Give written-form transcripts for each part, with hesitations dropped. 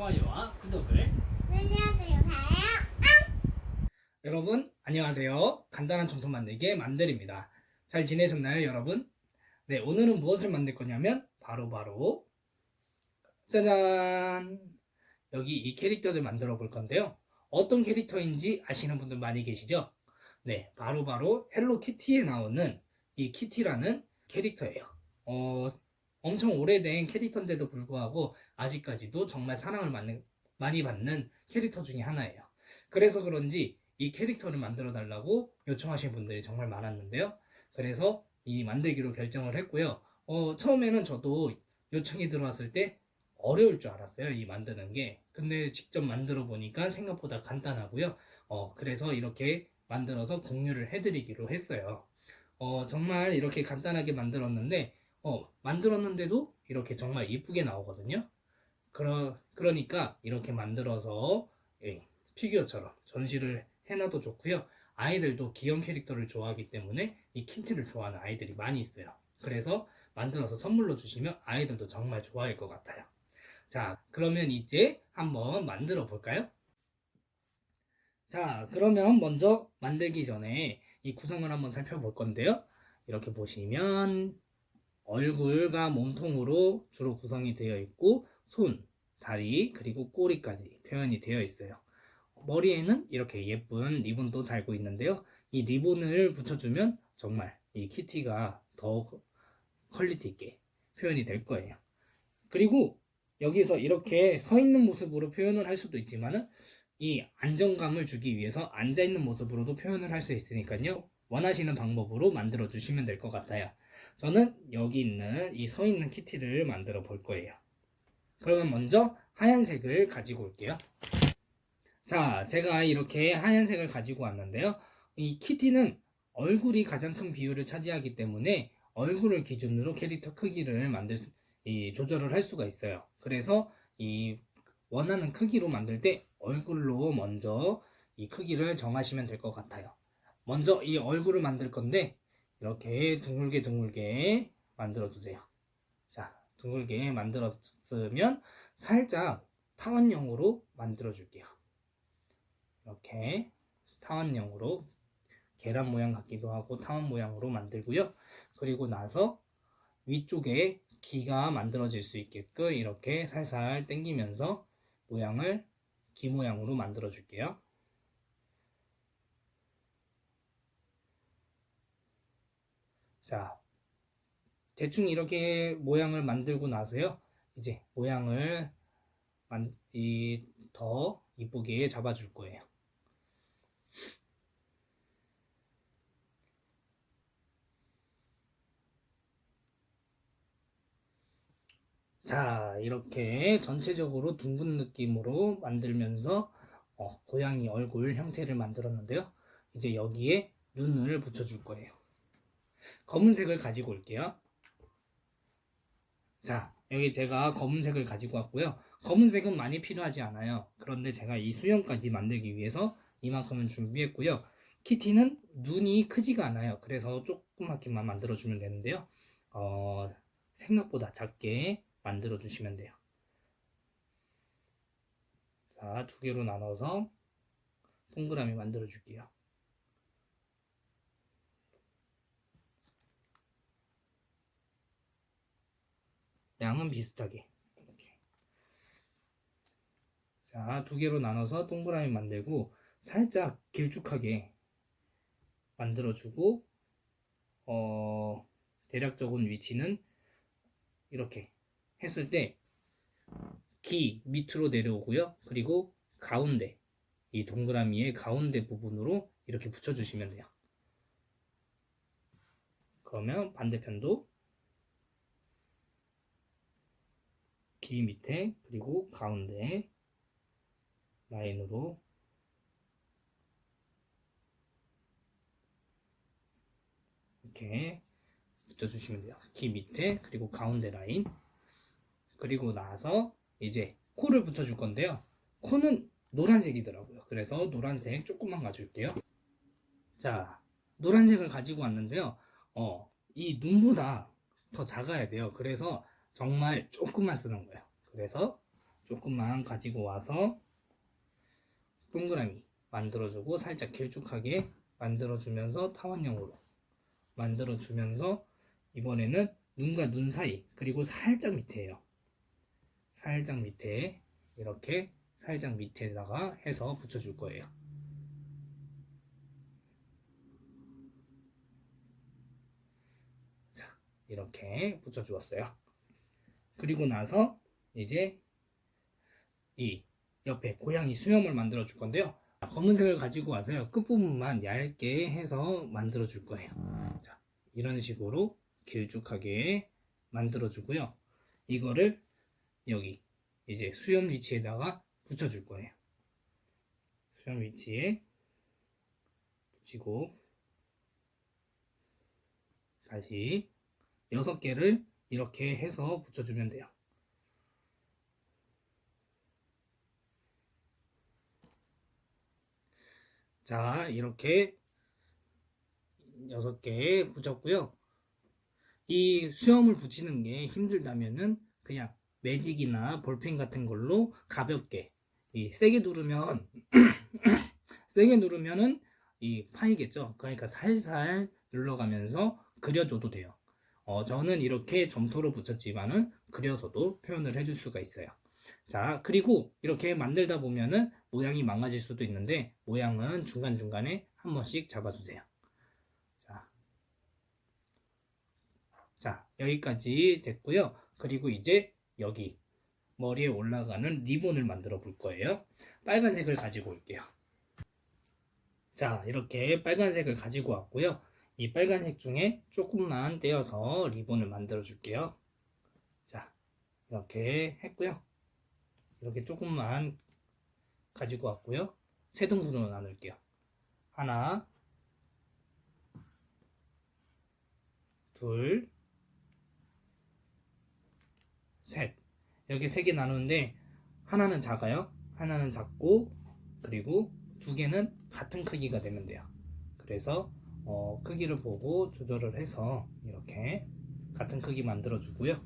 좋아요와 구독을 눌러주세요. 여러분 안녕하세요. 간단한 정품 만들기 만들입니다. 잘 지내셨나요 여러분? 네, 오늘은 무엇을 만들 거냐면 바로 짜잔, 여기 이 캐릭터들 만들어 볼 건데요. 어떤 캐릭터인지 아시는 분들 많이 계시죠? 네, 바로 헬로키티에 나오는 이 키티라는 캐릭터예요. 엄청 오래된 캐릭터인데도 불구하고 아직까지도 정말 사랑을 많이 받는 캐릭터 중에 하나예요. 그래서 그런지 이 캐릭터를 만들어 달라고 요청하신 분들이 정말 많았는데요. 그래서 이 만들기로 결정을 했고요. 처음에는 저도 요청이 들어왔을 때 어려울 줄 알았어요, 이 만드는 게. 근데 직접 만들어 보니까 생각보다 간단하고요. 그래서 이렇게 만들어서 공유를 해드리기로 했어요. 정말 이렇게 간단하게 만들었는데도 이렇게 정말 이쁘게 나오거든요. 그러니까 이렇게 만들어서 피규어처럼 전시를 해놔도 좋고요. 아이들도 귀여운 캐릭터를 좋아하기 때문에 이 키티를 좋아하는 아이들이 많이 있어요. 그래서 만들어서 선물로 주시면 아이들도 정말 좋아할 것 같아요. 자, 그러면 이제 한번 만들어 볼까요? 자, 그러면 먼저 만들기 전에 이 구성을 한번 살펴볼 건데요. 이렇게 보시면 얼굴과 몸통으로 주로 구성이 되어 있고 손, 다리, 그리고 꼬리까지 표현이 되어 있어요. 머리에는 이렇게 예쁜 리본도 달고 있는데요. 이 리본을 붙여주면 정말 이 키티가 더 퀄리티 있게 표현이 될 거예요. 그리고 여기서 이렇게 서 있는 모습으로 표현을 할 수도 있지만은 이 안정감을 주기 위해서 앉아 있는 모습으로도 표현을 할 수 있으니까요. 원하시는 방법으로 만들어 주시면 될 것 같아요. 저는 여기 있는 이 서 있는 키티를 만들어 볼 거예요. 그러면 먼저 하얀색을 가지고 올게요. 자, 제가 이렇게 하얀색을 가지고 왔는데요. 이 키티는 얼굴이 가장 큰 비율을 차지하기 때문에 얼굴을 기준으로 캐릭터 크기를 조절을 할 수가 있어요. 그래서 이 원하는 크기로 만들 때 얼굴로 먼저 이 크기를 정하시면 될 것 같아요. 먼저 이 얼굴을 만들 건데 이렇게 둥글게 만들어 주세요. 자, 둥글게 만들었으면 살짝 타원형으로 만들어 줄게요. 이렇게 타원형으로 계란 모양 같기도 하고 타원 모양으로 만들고요. 그리고 나서 위쪽에 귀가 만들어질 수 있게끔 이렇게 살살 당기면서 귀 모양으로 만들어 줄게요. 자, 대충 이렇게 모양을 만들고 나서요. 이제 모양을 더 이쁘게 잡아줄 거예요. 자, 이렇게 전체적으로 둥근 느낌으로 만들면서 고양이 얼굴 형태를 만들었는데요. 이제 여기에 눈을 붙여줄 거예요. 검은색을 가지고 올게요. 자, 여기 제가 검은색을 가지고 왔고요. 검은색은 많이 필요하지 않아요. 그런데 제가 이 수영까지 만들기 위해서 이만큼은 준비했고요. 키티는 눈이 크지가 않아요. 그래서 조그맣게만 만들어주면 되는데요. 생각보다 작게 만들어 주시면 돼요. 자, 두 개로 나눠서 동그라미 만들어 줄게요. 양은 비슷하게 이렇게. 자, 두 개로 나눠서 동그라미 만들고 살짝 길쭉하게 만들어주고 대략적인 위치는 이렇게 했을 때 귀 밑으로 내려오고요. 그리고 가운데, 이 동그라미의 가운데 부분으로 이렇게 붙여주시면 돼요. 그러면 반대편도 귀 밑에 그리고 가운데 라인으로 이렇게 붙여주시면 돼요. 귀 밑에 그리고 가운데 라인. 그리고 나서 이제 코를 붙여줄 건데요. 코는 노란색이더라고요. 그래서 노란색 조금만 가줄게요. 자, 노란색을 가지고 왔는데요. 이 눈보다 더 작아야 돼요. 그래서 정말 조금만 쓰는 거예요. 그래서 조금만 가지고 와서 동그라미 만들어주고 살짝 길쭉하게 만들어주면서 타원형으로 만들어주면서 이번에는 눈과 눈 사이 그리고 살짝 밑에요. 살짝 밑에 이렇게 살짝 밑에다가 해서 붙여줄 거예요. 자, 이렇게 붙여주었어요. 그리고 나서 이제 이 옆에 고양이 수염을 만들어 줄 건데요. 검은색을 가지고 와서요. 끝부분만 얇게 해서 만들어 줄 거예요. 자, 이런 식으로 길쭉하게 만들어 주고요. 이거를 여기 이제 수염 위치에다가 붙여 줄 거예요. 수염 위치에 붙이고 다시 6개를 이렇게 해서 붙여주면 돼요. 자, 이렇게 6개 붙였고요. 이 수염을 붙이는 게 힘들다면은 그냥 매직이나 볼펜 같은 걸로 가볍게 세게 누르면 세게 누르면은 이 파이겠죠. 그러니까 살살 눌러가면서 그려줘도 돼요. 저는 이렇게 점토로 붙였지만은 그려서도 표현을 해줄 수가 있어요. 자, 그리고 이렇게 만들다 보면은 모양이 망가질 수도 있는데 모양은 중간중간에 한 번씩 잡아주세요. 자, 여기까지 됐고요. 그리고 이제 여기 머리에 올라가는 리본을 만들어 볼 거예요. 빨간색을 가지고 올게요. 자, 이렇게 빨간색을 가지고 왔고요. 이 빨간색 중에 조금만 떼어서 리본을 만들어 줄게요. 자, 이렇게 했고요. 이렇게 조금만 가지고 왔고요. 세 등분으로 나눌게요. 하나, 둘, 셋. 이렇게 3개 나누는데 하나는 작아요. 하나는 작고 그리고 2개는 같은 크기가 되면 돼요. 그래서 크기를 보고 조절을 해서 이렇게 같은 크기 만들어 주고요.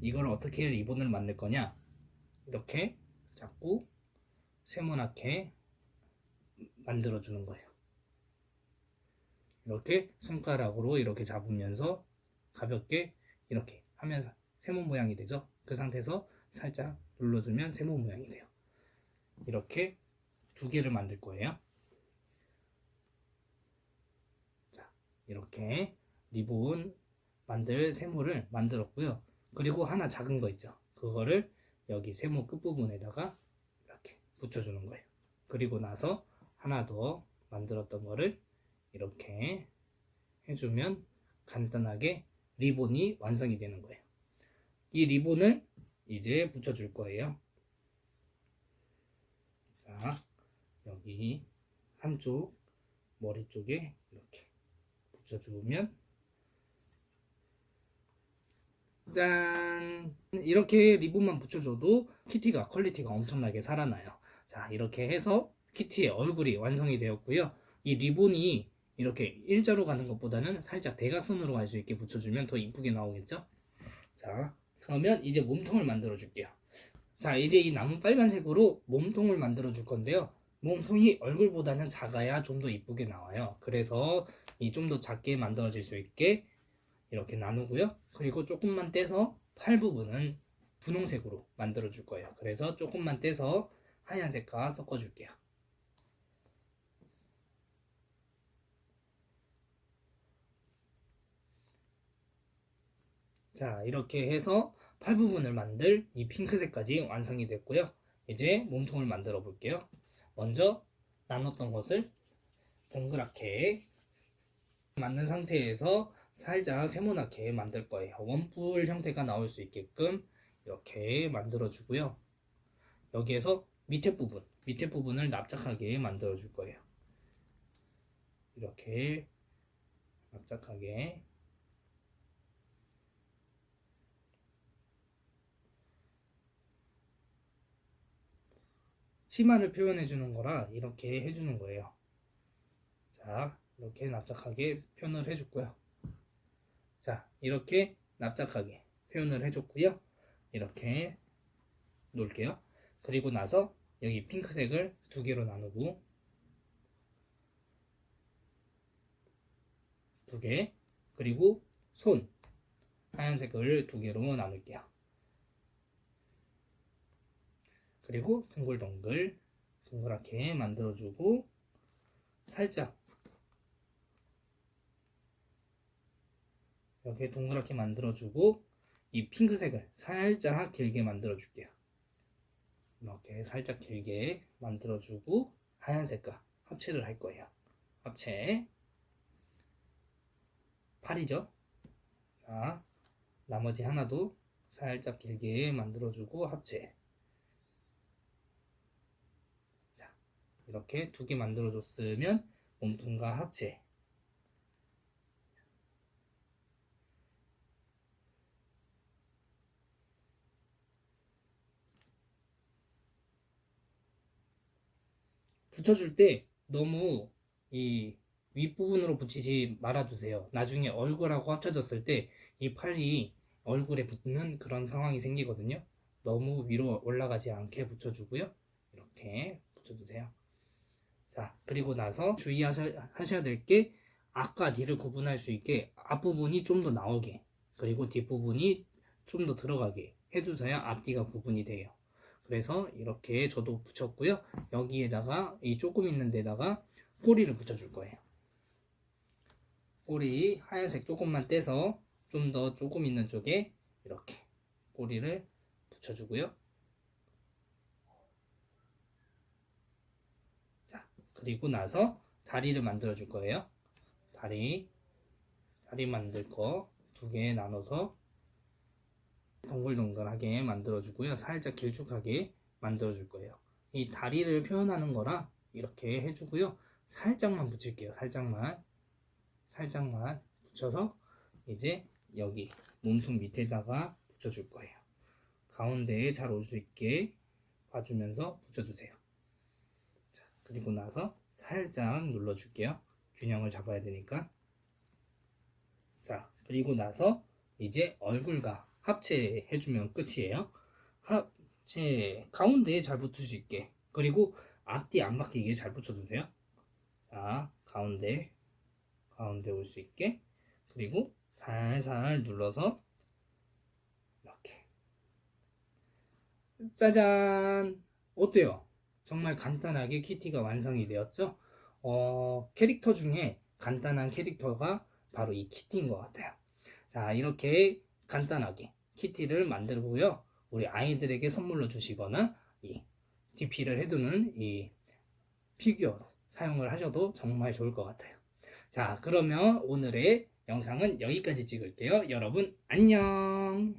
이걸 어떻게 리본을 만들 거냐, 이렇게 자꾸 세모나게 만들어 주는 거예요. 이렇게 손가락으로 이렇게 잡으면서 가볍게 이렇게 하면서 세모 모양이 되죠. 그 상태에서 살짝 눌러주면 세모 모양이 돼요. 이렇게 2개를 만들 거예요. 자, 이렇게 리본 만들 세모를 만들었고요. 그리고 하나 작은 거 있죠. 그거를 여기 세모 끝부분에다가 이렇게 붙여주는 거예요. 그리고 나서 하나 더 만들었던 거를 이렇게 해주면 간단하게 리본이 완성이 되는 거예요. 이 리본을 이제 붙여줄 거예요. 자, 여기 한쪽 머리 쪽에 이렇게 붙여주면 짠! 이렇게 리본만 붙여줘도 키티가 퀄리티가 엄청나게 살아나요. 자, 이렇게 해서 키티의 얼굴이 완성이 되었고요. 이 리본이 이렇게 일자로 가는 것보다는 살짝 대각선으로 갈 수 있게 붙여주면 더 이쁘게 나오겠죠? 자, 그러면 이제 몸통을 만들어 줄게요. 자, 이제 이 나무 빨간색으로 몸통을 만들어 줄 건데요. 몸통이 얼굴보다는 작아야 좀 더 이쁘게 나와요. 그래서 이 좀 더 작게 만들어질 수 있게 이렇게 나누고요. 그리고 조금만 떼서 팔 부분은 분홍색으로 만들어 줄 거예요. 그래서 조금만 떼서 하얀색과 섞어 줄게요. 자, 이렇게 해서 팔 부분을 만들 이 핑크색까지 완성이 됐고요. 이제 몸통을 만들어 볼게요. 먼저 나눴던 것을 동그랗게 만든 상태에서 살짝 세모나게 만들 거예요. 원뿔 형태가 나올 수 있게끔 이렇게 만들어 주고요. 여기에서 밑에 부분을 납작하게 만들어 줄 거예요. 이렇게 납작하게. 치마를 표현해 주는 거라 이렇게 해 주는 거예요. 자, 이렇게 납작하게 표현을 해 줬고요. 자, 이렇게 납작하게 표현을 해 줬고요. 이렇게 놓을게요. 그리고 나서 여기 핑크색을 2개로 나누고 2개, 그리고 손 하얀색을 2개로 나눌게요. 그리고 둥글둥글 동그랗게 만들어주고 살짝 이렇게 동그랗게 만들어주고 이 핑크색을 살짝 길게 만들어줄게요. 이렇게 살짝 길게 만들어주고 하얀색과 합체를 할 거예요. 합체 팔이죠. 자, 나머지 하나도 살짝 길게 만들어주고 합체. 자, 이렇게 2개 만들어줬으면 몸통과 합체. 붙여줄 때 너무 이 윗부분으로 붙이지 말아주세요. 나중에 얼굴하고 합쳐졌을 때 이 팔이 얼굴에 붙는 그런 상황이 생기거든요. 너무 위로 올라가지 않게 붙여주고요. 이렇게 붙여주세요. 자, 그리고 나서 주의하셔야 될 게 앞과 뒤를 구분할 수 있게 앞부분이 좀 더 나오게, 그리고 뒷부분이 좀 더 들어가게 해주셔야 앞뒤가 구분이 돼요. 그래서 이렇게 저도 붙였고요. 여기에다가 이 조금 있는 데다가 꼬리를 붙여줄 거예요. 꼬리 하얀색 조금만 떼서 좀 더 조금 있는 쪽에 이렇게 꼬리를 붙여주고요. 자, 그리고 나서 다리를 만들어 줄 거예요. 다리 만들 거 2개 나눠서 동글동글하게 만들어 주고요. 살짝 길쭉하게 만들어 줄 거예요. 이 다리를 표현하는 거라 이렇게 해주고요. 살짝만 붙일게요. 살짝만 붙여서 이제 여기 몸통 밑에다가 붙여줄 거예요. 가운데에 잘 올 수 있게 봐주면서 붙여주세요. 자, 그리고 나서 살짝 눌러줄게요. 균형을 잡아야 되니까. 자, 그리고 나서 이제 얼굴과 합체 해주면 끝이에요. 합체 가운데에 잘 붙을 수 있게, 그리고 앞뒤 안 바뀌게 잘 붙여주세요. 자, 가운데 올 수 있게, 그리고 살살 눌러서 이렇게. 짜잔! 어때요? 정말 간단하게 키티가 완성이 되었죠? 캐릭터 중에 간단한 캐릭터가 바로 이 키티인 것 같아요. 자, 이렇게 간단하게 키티를 만들고요. 우리 아이들에게 선물로 주시거나 이 DP를 해두는 이 피규어로 사용을 하셔도 정말 좋을 것 같아요. 자, 그러면 오늘의 영상은 여기까지 찍을게요. 여러분 안녕.